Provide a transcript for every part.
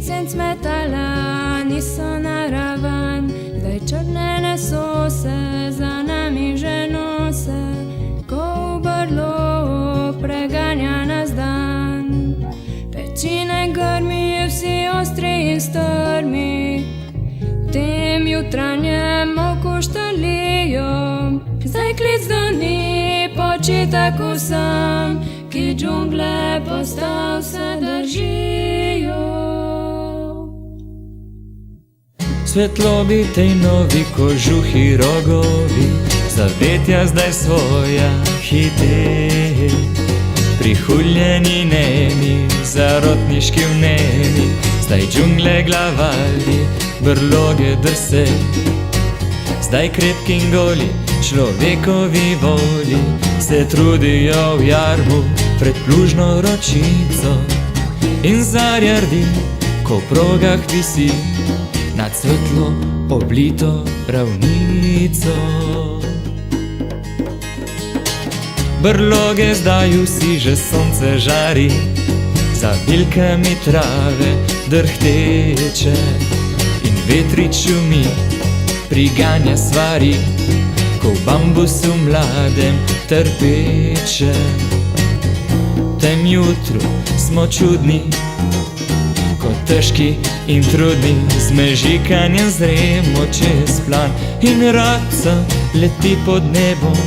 senc metala niso naravan, zdaj črne nesose za nami že nose, ko v brlo preganja nas dan. Pečine grmi, vsi ostri in strmi, v tem jutranjem oku štalijo. Zdaj klic do ni, počitek vsem, ki džungle postav se držijo. Svetlobi tej novi kožuhi rogovi, zavetja zdaj svoja hite. Prihuljeni nemi, zarotniški vnemi, zdaj džungle glavali, brloge drse. Zdaj krepki in goli, človekovi voli, se trudijo v jarmu pred plužno ročico. In zarja rdi, ko v progah visi, nad svetlo oblito ravnico. Brloge zdaj vsi že sonce žari, za bilkami trave drhteče. In vetrič šumi, priganja stvari, ko v bambusu mladem trpeče. V tem jutru smo čudni, ko težki in trudni, z mežikanjem zremo čez plan. In raca leti pod nebom,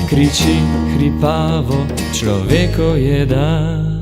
kriči hripavo, človeko je dan.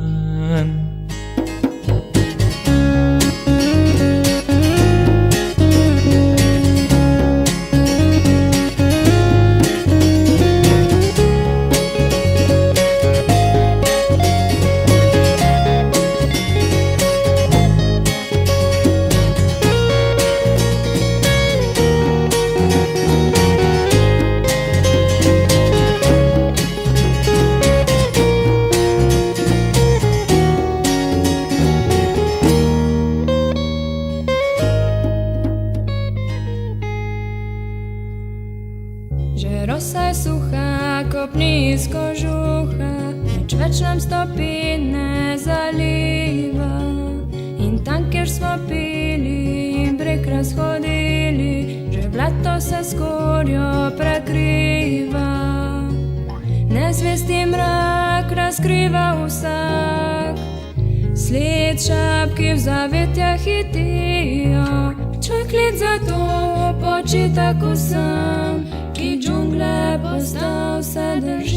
Že rosa je suha, kopni iz kožuha, nič več nam stopine zaliva. In tam, kjer smo pili in breg razhodili, že blato se s korjo prekriva. Nezvesti mrak razkriva vsak, sled šapki v zavetjah hitijo. Čuj klic za to, počitek vsem, ki džungle postav se drži.